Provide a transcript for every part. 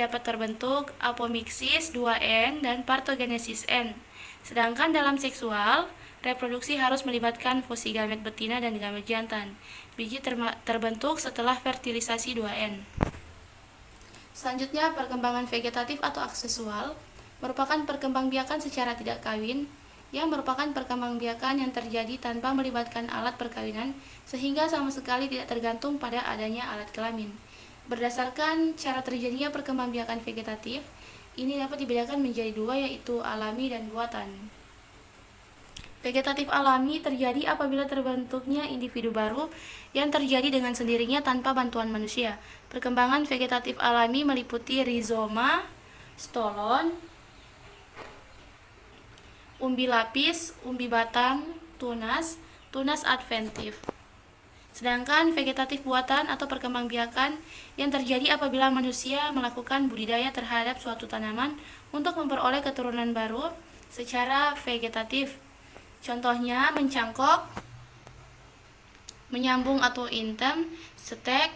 dapat terbentuk apomiksis 2N dan partogenesis N. Sedangkan dalam seksual, reproduksi harus melibatkan fusi gamet betina dan gamet jantan. Biji terbentuk setelah fertilisasi 2N. Selanjutnya, perkembangan vegetatif atau aksesual merupakan perkembangbiakan secara tidak kawin yang merupakan perkembangbiakan yang terjadi tanpa melibatkan alat perkawinan sehingga sama sekali tidak tergantung pada adanya alat kelamin. Berdasarkan cara terjadinya perkembangbiakan vegetatif, ini dapat dibedakan menjadi dua, yaitu alami dan buatan. Vegetatif alami terjadi apabila terbentuknya individu baru yang terjadi dengan sendirinya tanpa bantuan manusia. Perkembangan vegetatif alami meliputi rizoma, stolon, umbi lapis, umbi batang, tunas, tunas adventif. Sedangkan vegetatif buatan atau perkembangbiakan yang terjadi apabila manusia melakukan budidaya terhadap suatu tanaman untuk memperoleh keturunan baru secara vegetatif. Contohnya mencangkok, menyambung atau intem, stek,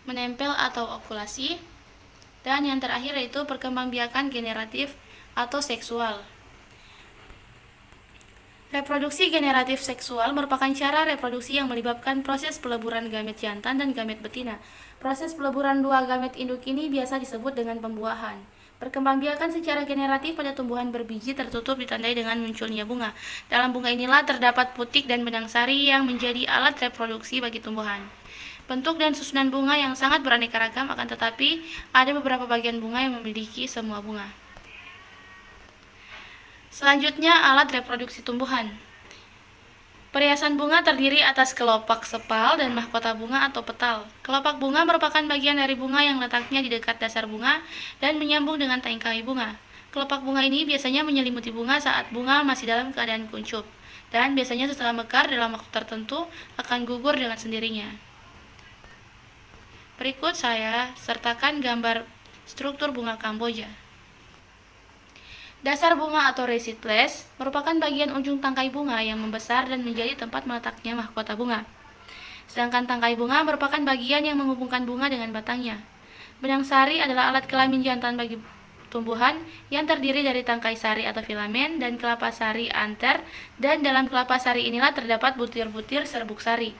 menempel atau okulasi, dan yang terakhir yaitu perkembangbiakan generatif atau seksual. Reproduksi generatif seksual merupakan cara reproduksi yang melibatkan proses peleburan gamet jantan dan gamet betina. Proses peleburan dua gamet induk ini biasa disebut dengan pembuahan. Perkembangbiakan secara generatif pada tumbuhan berbiji tertutup ditandai dengan munculnya bunga. Dalam bunga inilah terdapat putik dan benang sari yang menjadi alat reproduksi bagi tumbuhan. Bentuk dan susunan bunga yang sangat beraneka ragam, akan tetapi ada beberapa bagian bunga yang memiliki semua bunga. Selanjutnya, alat reproduksi tumbuhan. Perhiasan bunga terdiri atas kelopak sepal dan mahkota bunga atau petal. Kelopak bunga merupakan bagian dari bunga yang letaknya di dekat dasar bunga dan menyambung dengan tangkai bunga. Kelopak bunga ini biasanya menyelimuti bunga saat bunga masih dalam keadaan kuncup, dan biasanya setelah mekar dalam waktu tertentu akan gugur dengan sendirinya. Berikut saya sertakan gambar struktur bunga Kamboja. Dasar bunga atau residues merupakan bagian ujung tangkai bunga yang membesar dan menjadi tempat meletaknya mahkota bunga. Sedangkan tangkai bunga merupakan bagian yang menghubungkan bunga dengan batangnya. Benang sari adalah alat kelamin jantan bagi tumbuhan yang terdiri dari tangkai sari atau filamen dan kelapa sari anter, dan dalam kelapa sari inilah terdapat butir-butir serbuk sari.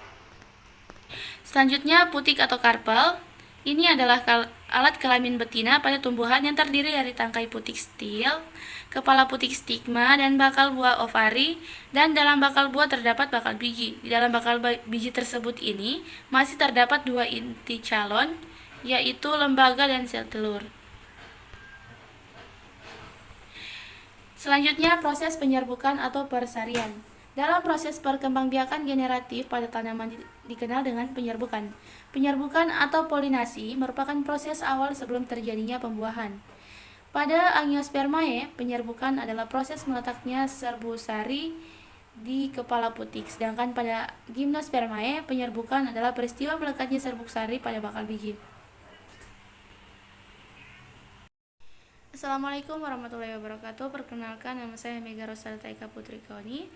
Selanjutnya, putik atau karpel. Ini adalah alat kelamin betina pada tumbuhan yang terdiri dari tangkai putik stil, kepala putik stigma, dan bakal buah ovari, dan dalam bakal buah terdapat bakal biji. Di dalam bakal biji tersebut ini masih terdapat dua inti calon, yaitu lembaga dan sel telur. Selanjutnya, proses penyerbukan atau persarian. Dalam proses perkembangbiakan generatif pada tanaman dikenal dengan penyerbukan. Penyerbukan atau polinasi merupakan proses awal sebelum terjadinya pembuahan. Pada Angiospermae, penyerbukan adalah proses meletaknya serbu sari di kepala putik. Sedangkan pada Gymnospermae, penyerbukan adalah peristiwa melekatnya serbuk sari pada bakal biji. Assalamualaikum warahmatullahi wabarakatuh. Perkenalkan, nama saya Mega Rosalita Eka Putri Kauni.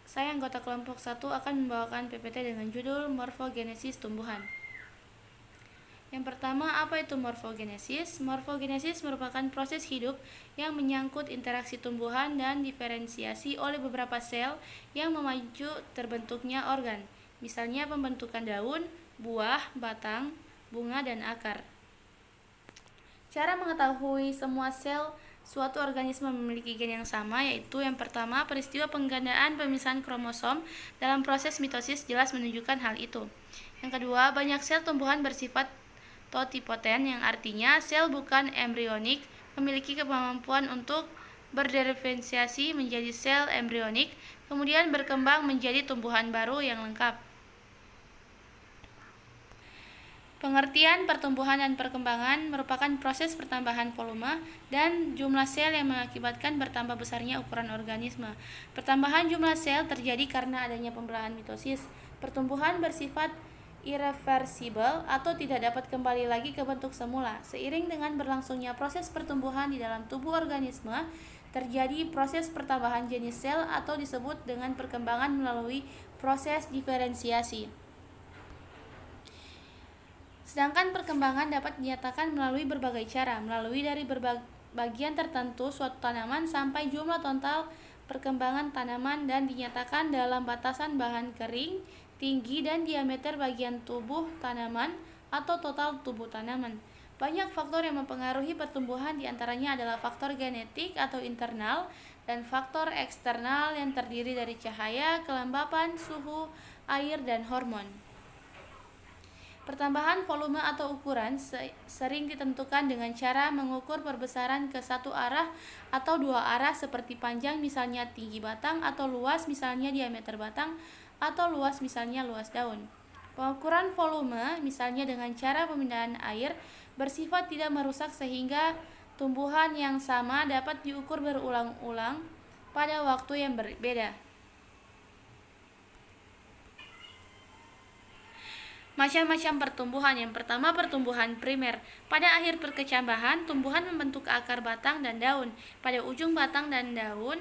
Saya anggota kelompok 1 akan membawakan PPT dengan judul Morfogenesis tumbuhan. Yang pertama, apa itu morfogenesis? Morfogenesis merupakan proses hidup yang menyangkut interaksi tumbuhan dan diferensiasi oleh beberapa sel yang memacu terbentuknya organ. Misalnya pembentukan daun, buah, batang, bunga, dan akar. Cara mengetahui semua sel suatu organisme memiliki gen yang sama, yaitu yang pertama, peristiwa penggandaan pemisahan kromosom dalam proses mitosis jelas menunjukkan hal itu. Yang kedua, banyak sel tumbuhan bersifat totipoten, yang artinya sel bukan embrionik memiliki kemampuan untuk berdiferensiasi menjadi sel embrionik, kemudian berkembang menjadi tumbuhan baru yang lengkap. Pengertian pertumbuhan dan perkembangan merupakan proses pertambahan volume dan jumlah sel yang mengakibatkan bertambah besarnya ukuran organisme. Pertambahan jumlah sel terjadi karena adanya pembelahan mitosis. Pertumbuhan bersifat irreversibel atau tidak dapat kembali lagi ke bentuk semula. Seiring dengan berlangsungnya proses pertumbuhan di dalam tubuh organisme, terjadi proses pertambahan jenis sel atau disebut dengan perkembangan melalui proses diferensiasi. Sedangkan perkembangan dapat dinyatakan melalui berbagai cara, melalui dari bagian tertentu suatu tanaman sampai jumlah total perkembangan tanaman, dan dinyatakan dalam batasan bahan kering, tinggi, dan diameter bagian tubuh tanaman atau total tubuh tanaman. Banyak faktor yang mempengaruhi pertumbuhan, diantaranya adalah faktor genetik atau internal dan faktor eksternal yang terdiri dari cahaya, kelembapan, suhu, air, dan hormon. Pertambahan volume atau ukuran sering ditentukan dengan cara mengukur perbesaran ke satu arah atau dua arah, seperti panjang misalnya tinggi batang, atau luas misalnya diameter batang, atau luas misalnya luas daun. Pengukuran volume misalnya dengan cara pemindahan air bersifat tidak merusak, sehingga tumbuhan yang sama dapat diukur berulang-ulang pada waktu yang berbeda. Macam-macam pertumbuhan. Yang pertama, pertumbuhan primer. Pada akhir perkecambahan, tumbuhan membentuk akar, batang, dan daun. Pada ujung batang dan daun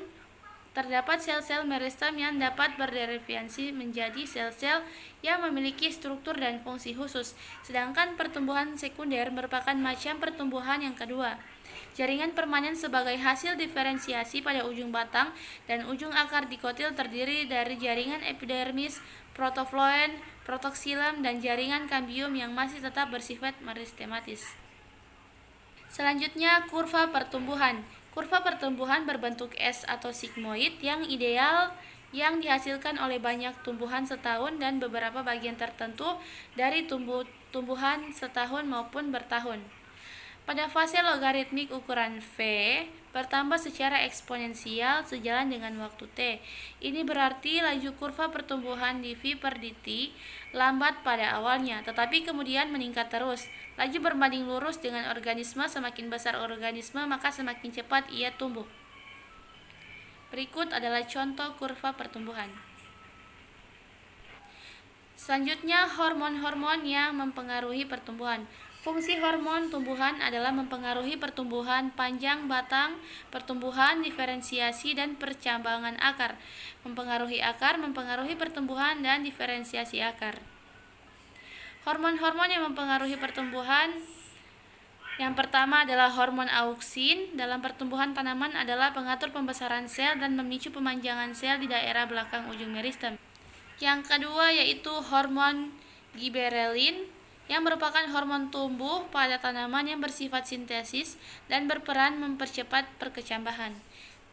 terdapat sel-sel meristem yang dapat berdiferensiasi menjadi sel-sel yang memiliki struktur dan fungsi khusus. Sedangkan pertumbuhan sekunder merupakan macam pertumbuhan yang kedua. Jaringan permanen sebagai hasil diferensiasi pada ujung batang dan ujung akar dikotil terdiri dari jaringan epidermis, protofloem, protoxilem, dan jaringan kambium yang masih tetap bersifat meristematis. Selanjutnya, kurva pertumbuhan. Kurva pertumbuhan berbentuk S atau sigmoid yang ideal yang dihasilkan oleh banyak tumbuhan setahun dan beberapa bagian tertentu dari tumbuhan setahun maupun bertahun. Pada fase logaritmik, ukuran V bertambah secara eksponensial sejalan dengan waktu T. Ini berarti laju kurva pertumbuhan di V per dt lambat pada awalnya, tetapi kemudian meningkat terus. Laju berbanding lurus dengan organisme, semakin besar organisme maka semakin cepat ia tumbuh. Berikut adalah contoh kurva pertumbuhan. Selanjutnya, hormon-hormon yang mempengaruhi pertumbuhan. Fungsi hormon tumbuhan adalah mempengaruhi pertumbuhan panjang batang, pertumbuhan, diferensiasi, dan percambangan akar. Mempengaruhi akar, mempengaruhi pertumbuhan dan diferensiasi akar. Hormon-hormon yang mempengaruhi pertumbuhan, yang pertama adalah hormon auksin. Dalam pertumbuhan tanaman adalah pengatur pembesaran sel dan memicu pemanjangan sel di daerah belakang ujung meristem. Yang kedua yaitu hormon giberelin, yang merupakan hormon tumbuh pada tanaman yang bersifat sintesis dan berperan mempercepat perkecambahan.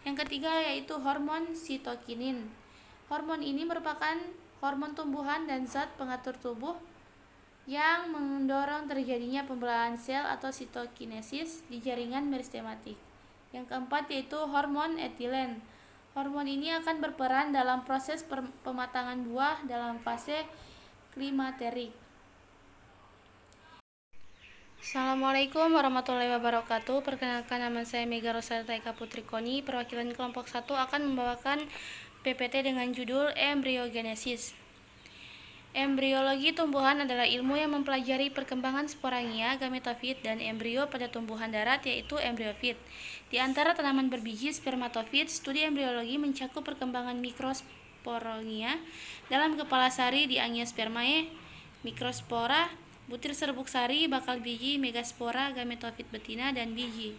Yang ketiga yaitu hormon sitokinin. Hormon ini merupakan hormon tumbuhan dan zat pengatur tubuh yang mendorong terjadinya pembelahan sel atau sitokinesis di jaringan meristematik. Yang keempat yaitu hormon etilen. Hormon ini akan berperan dalam proses pematangan buah dalam fase klimakterik. Assalamualaikum warahmatullahi wabarakatuh. Perkenalkan, nama saya Mega Rosalita Eka Putri Koni. Perwakilan kelompok 1 akan membawakan PPT dengan judul Embryogenesis. Embriologi tumbuhan adalah ilmu yang mempelajari perkembangan sporangia, gametofit, dan embrio pada tumbuhan darat, yaitu embryofit. Di antara tanaman berbiji spermatofit, studi embriologi mencakup perkembangan mikrosporangia dalam kepala sari di Angiospermae, mikrospora, butir serbuk sari, bakal biji, megaspora, gametofit betina, dan biji.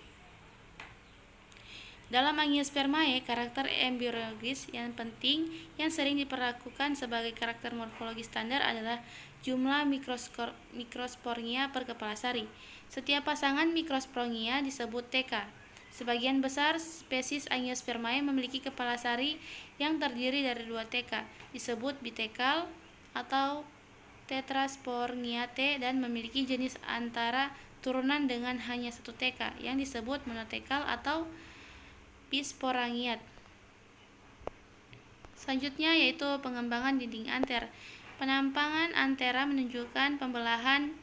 Dalam Angiospermae, karakter embriologis yang penting yang sering diperlakukan sebagai karakter morfologi standar adalah jumlah mikrosporangia per kepala sari. Setiap pasangan mikrosporangia disebut TK. Sebagian besar spesies Angiospermae memiliki kepala sari yang terdiri dari 2 TK, disebut bitekal atau tetrasporangiate, dan memiliki jenis antara turunan dengan hanya 1 TK yang disebut monotekal atau bisporangiat. Selanjutnya yaitu pengembangan dinding anter. Penampangan antera menunjukkan pembelahan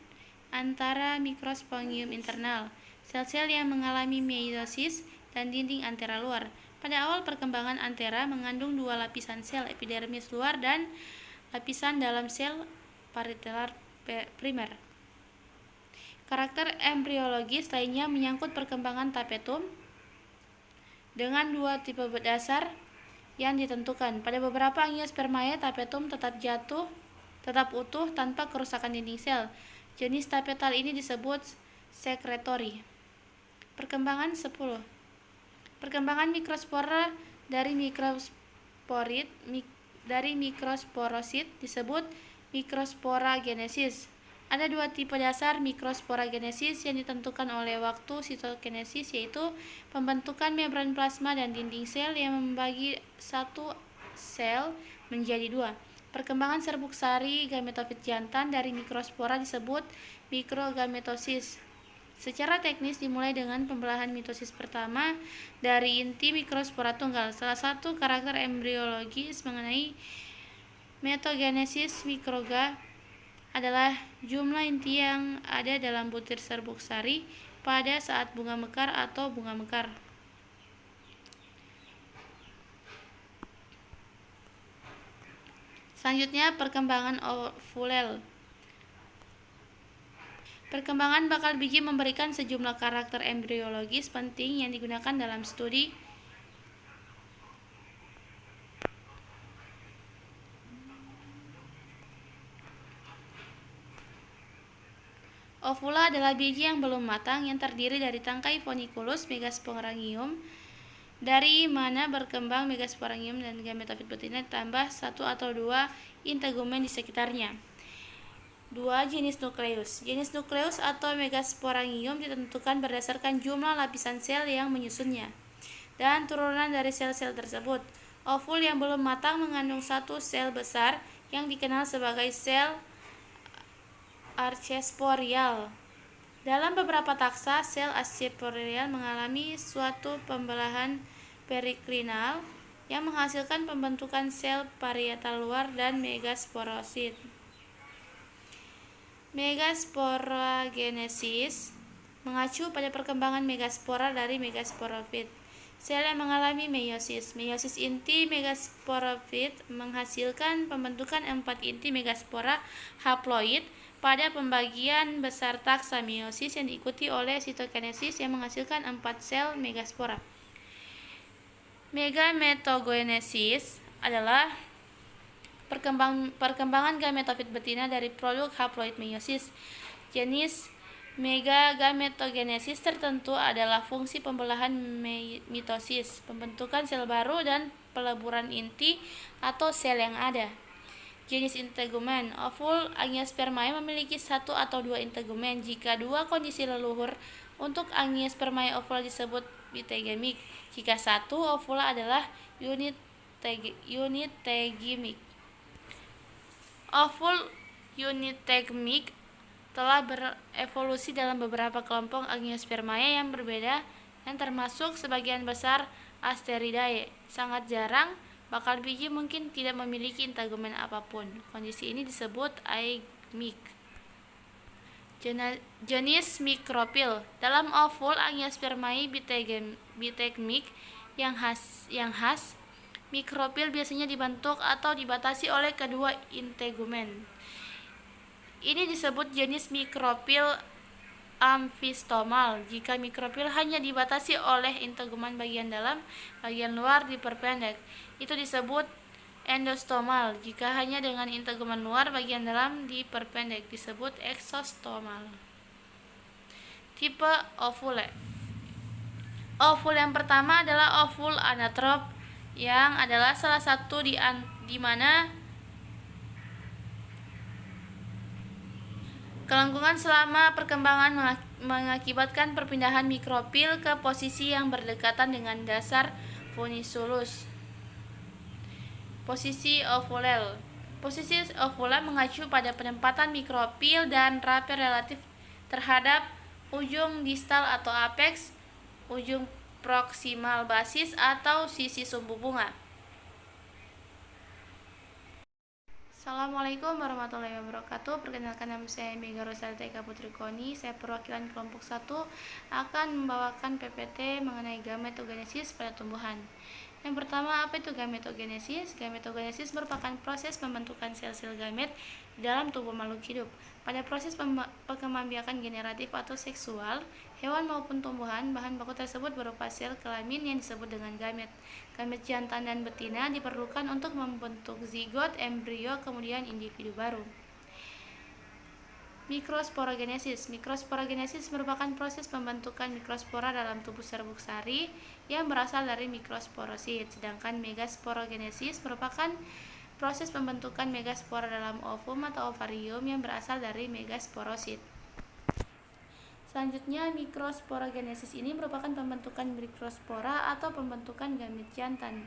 antara mikrosporangium internal, sel-sel yang mengalami meiosis, dan dinding antera luar. Pada awal perkembangan antera mengandung 2 lapisan sel epidermis luar dan lapisan dalam sel parietal primer. Karakter embriologis lainnya menyangkut perkembangan tapetum dengan 2 tipe dasar yang ditentukan. Pada beberapa Angiospermae, tapetum tetap utuh tanpa kerusakan dinding sel. Jenis tapetal ini disebut sekretory. Perkembangan 10. Perkembangan mikrospora dari mikrosporosit disebut mikrosporagenesis. Ada dua tipe dasar mikrosporagenesis yang ditentukan oleh waktu sitokinesis, yaitu pembentukan membran plasma dan dinding sel yang membagi satu sel menjadi dua. Perkembangan serbuk sari gametofit jantan dari mikrospora disebut mikrogametosis. Secara teknis dimulai dengan pembelahan mitosis pertama dari inti mikrospora tunggal. Salah satu karakter embriologis mengenai metogenesis mikroga adalah jumlah inti yang ada dalam butir serbuk sari pada saat bunga mekar atau bunga mekar. Selanjutnya, perkembangan ovulel. Perkembangan bakal biji memberikan sejumlah karakter embriologis penting yang digunakan dalam studi ovula adalah biji yang belum matang yang terdiri dari tangkai funiculus megasporangium, dari mana berkembang megasporangium dan gametofit betina ditambah satu atau dua integumen di sekitarnya. 2. Jenis nukleus. Jenis nukleus atau megasporangium ditentukan berdasarkan jumlah lapisan sel yang menyusunnya dan turunan dari sel-sel tersebut. Ovul yang belum matang mengandung satu sel besar yang dikenal sebagai sel archesporial. Dalam beberapa taksa, sel archesporial mengalami suatu pembelahan periklinal yang menghasilkan pembentukan sel parietal luar dan megasporosit. Megasporogenesis mengacu pada perkembangan megaspora dari megasporofit. Sel yang mengalami meiosis. Meiosis inti megasporofit menghasilkan pembentukan 4 inti megaspora haploid pada pembagian besar taksa meiosis yang diikuti oleh sitokinesis yang menghasilkan 4 sel megaspora. Megametogenesis adalah perkembangan gametofit betina dari produk haploid meiosis. Jenis megagametogenesis tertentu adalah fungsi pembelahan mitosis, pembentukan sel baru, dan peleburan inti atau sel yang ada. Jenis integumen. Ovul Angiospermae memiliki satu atau dua integumen. Jika dua kondisi leluhur untuk Angiospermae ovula disebut bitegemik. Jika satu ovula adalah unitegimik. Ovul unitegmik telah berevolusi dalam beberapa kelompok Angiospermae yang berbeda dan termasuk sebagian besar Asteridae. Sangat jarang bakal biji mungkin tidak memiliki integumen apapun. Kondisi ini disebut aegmik. Jenis mikropil. Dalam ovul Angiospermae bitegmik yang khas, mikropil biasanya dibentuk atau dibatasi oleh kedua integumen. Ini disebut jenis mikropil amfistomal. Jika mikropil hanya dibatasi oleh integumen bagian dalam, bagian luar diperpendek, itu disebut endostomal. Jika hanya dengan integumen luar, bagian dalam diperpendek, disebut eksostomal. Tipe ovule. Ovul yang pertama adalah ovul anatrop, yang adalah salah satu di mana kelangsungan selama perkembangan mengakibatkan perpindahan mikropil ke posisi yang berdekatan dengan dasar funiculus. Posisi ovulel. Posisi ovula mengacu pada penempatan mikropil dan rapel relatif terhadap ujung distal atau apex, ujung proksimal basis atau sisi sumbu bunga. Assalamualaikum warahmatullahi wabarakatuh. Perkenalkan, nama saya Mega Rosalita Eka Putri Koni. Saya perwakilan kelompok 1 akan membawakan PPT mengenai gametogenesis pada tumbuhan. Yang pertama, apa itu gametogenesis? Gametogenesis merupakan proses pembentukan sel-sel gamet di dalam tubuh makhluk hidup. Pada proses perkembangbiakan generatif atau seksual, hewan maupun tumbuhan, bahan baku tersebut berupa sel kelamin yang disebut dengan gamet. Gamet jantan dan betina diperlukan untuk membentuk zigot, embrio, kemudian individu baru. Mikrosporogenesis. Mikrosporogenesis merupakan proses pembentukan mikrospora dalam tubuh serbuk sari yang berasal dari mikrosporosit. Sedangkan megasporogenesis merupakan proses pembentukan megaspora dalam ovum atau ovarium yang berasal dari megasporosit. Selanjutnya, mikrosporogenesis ini merupakan pembentukan mikrospora atau pembentukan gamit jantan.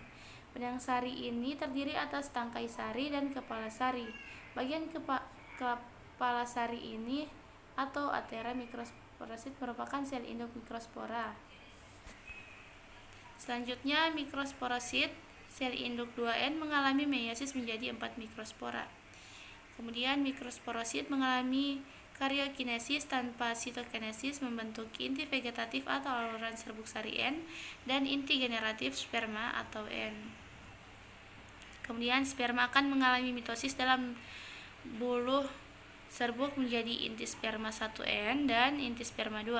Benang sari ini terdiri atas tangkai sari dan kepala sari. Bagian kepala sari ini atau atera mikrosporosit merupakan sel induk mikrospora. Selanjutnya, mikrosporosit sel induk 2N mengalami meiosis menjadi 4 mikrospora. Kemudian mikrosporosit mengalami karyokinesis tanpa sitokinesis membentuk inti vegetatif atau aluran serbuk sari N dan inti generatif sperma atau N. Kemudian sperma akan mengalami mitosis dalam buluh serbuk menjadi inti sperma 1N dan inti sperma 2.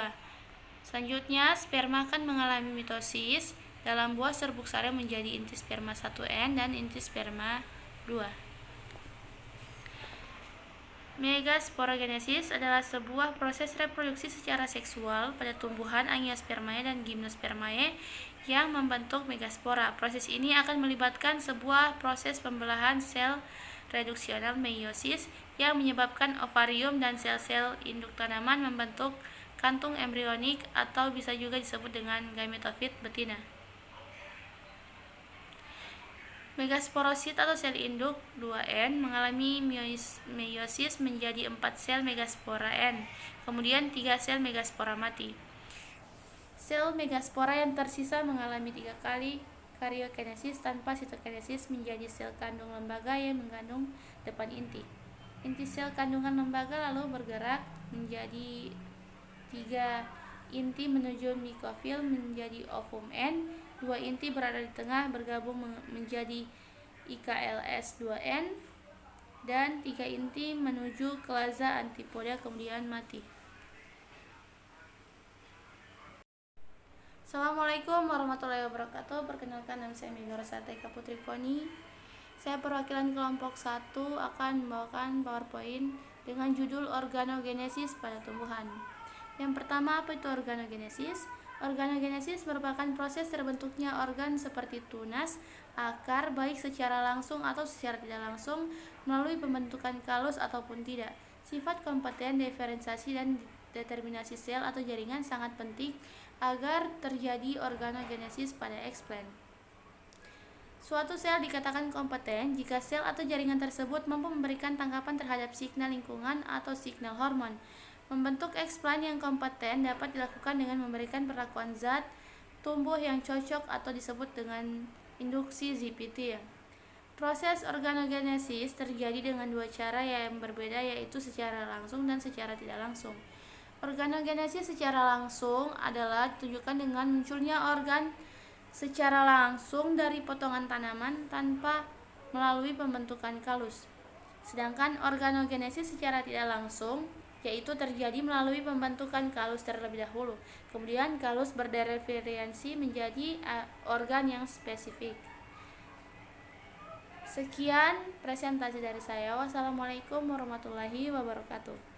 Selanjutnya, sperma akan mengalami mitosis dalam buah serbuk sari menjadi inti sperma 1N dan inti sperma 2. Megasporogenesis adalah sebuah proses reproduksi secara seksual pada tumbuhan Angiospermae dan Gymnospermae yang membentuk megaspora. Proses ini akan melibatkan sebuah proses pembelahan sel reduksional meiosis yang menyebabkan ovarium dan sel-sel induk tanaman membentuk kantung embrionik atau bisa juga disebut dengan gametofit betina. Megasporosit atau sel induk 2N mengalami meiosis menjadi 4 sel megaspora N, kemudian 3 sel megaspora mati. Sel megaspora yang tersisa mengalami 3 kali karyokinesis tanpa sitokinesis menjadi sel kandung lembaga yang mengandung depan inti. Inti sel kandungan lembaga lalu bergerak menjadi 3 inti menuju mikofil menjadi ovum N. 2 inti berada di tengah bergabung menjadi IKLS2N dan 3 inti menuju kelaza antipoda kemudian mati. Assalamualaikum warahmatullahi wabarakatuh. Perkenalkan, nama saya Mega Rosalita Eka Putri Koni. Saya perwakilan kelompok 1 akan membawakan PowerPoint dengan judul organogenesis pada tumbuhan. Yang pertama, apa itu organogenesis? Organogenesis merupakan proses terbentuknya organ seperti tunas, akar, baik secara langsung atau secara tidak langsung melalui pembentukan kalus ataupun tidak. Sifat kompeten, diferensiasi, dan determinasi sel atau jaringan sangat penting agar terjadi organogenesis pada explant. Suatu sel dikatakan kompeten jika sel atau jaringan tersebut mampu memberikan tanggapan terhadap signal lingkungan atau signal hormon. Membentuk explant yang kompeten dapat dilakukan dengan memberikan perlakuan zat tumbuh yang cocok atau disebut dengan induksi ZPT. Proses organogenesis terjadi dengan 2 cara yang berbeda, yaitu secara langsung dan secara tidak langsung. Organogenesis secara langsung adalah ditunjukkan dengan munculnya organ secara langsung dari potongan tanaman tanpa melalui pembentukan kalus. Sedangkan organogenesis secara tidak langsung yaitu terjadi melalui pembentukan kalus terlebih dahulu. Kemudian kalus berdiferensiasi menjadi organ yang spesifik. Sekian presentasi dari saya. Wassalamualaikum warahmatullahi wabarakatuh.